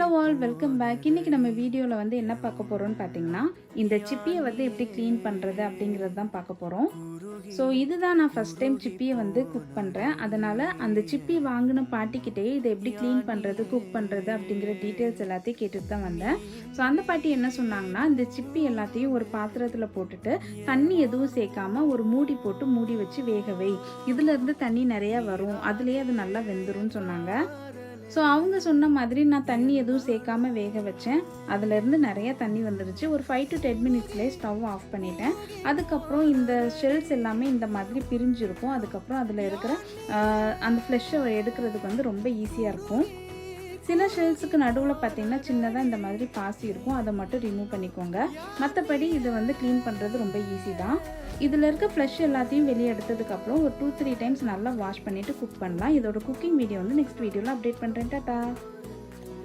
Hello all, welcome back. இன்றைக்கி நம்ம வீடியோவில் வந்து என்ன பார்க்க போகிறோம்னு பார்த்தீங்கன்னா, இந்த சிப்பியை வந்து எப்படி க்ளீன் பண்ணுறது அப்படிங்கிறது தான் பார்க்க போகிறோம். ஸோ இதுதான் நான் ஃபஸ்ட் டைம் சிப்பியை வந்து குக் பண்ணுறேன். அதனால் அந்த சிப்பி வாங்கின பாட்டிக்கிட்டே இதை எப்படி க்ளீன் பண்ணுறது, குக் பண்ணுறது அப்படிங்கிற டீட்டெயில்ஸ் எல்லாத்தையும் கேட்டுட்டு தான் வந்தேன். ஸோ அந்த பாட்டி என்ன சொன்னாங்கன்னா, இந்த சிப்பி எல்லாத்தையும் ஒரு பாத்திரத்தில் போட்டுட்டு தண்ணி எதுவும் சேர்க்காம ஒரு மூடி போட்டு மூடி வச்சு வேக வை. இதுலேருந்து தண்ணி நிறையா வரும், அதுலேயே அது நல்லா வெந்துரும்னு சொன்னாங்க. ஸோ அவங்க சொன்ன மாதிரி நான் தண்ணி எதுவும் சேர்க்காம வேக வச்சேன். அதுலேருந்து நிறைய தண்ணி வந்துருச்சு. ஒரு 5 to 10 மினிட்ஸ்லேயே ஸ்டவ் ஆஃப் பண்ணிட்டேன். அதுக்கப்புறம் இந்த ஷெல்ஸ் எல்லாமே இந்த மாதிரி பிரிஞ்சிருக்கும். அதுக்கப்புறம் அதில் இருக்கிற அந்த ஃப்ளெஷ்ஷை எடுக்கிறதுக்கு வந்து ரொம்ப ஈஸியாக இருக்கும். சில ஷெல்ஸுக்கு நடுவில் பார்த்திங்கன்னா சின்னதாக இந்த மாதிரி பாசி இருக்கும், அதை மட்டும் ரிமூவ் பண்ணிக்கோங்க. மற்றபடி இதை வந்து க்ளீன் பண்ணுறது ரொம்ப ஈஸி தான். இதில் இருக்க ஃப்ளஷ் எல்லாத்தையும் வெளியே எடுத்ததுக்கப்புறம் ஒரு 2-3 டைம்ஸ் நல்லா வாஷ் பண்ணிவிட்டு குக் பண்ணலாம். இதோட குக்கிங் வீடியோ வந்து நெக்ஸ்ட் வீடியோவில் அப்டேட் பண்ணுறேன். டாட்டா.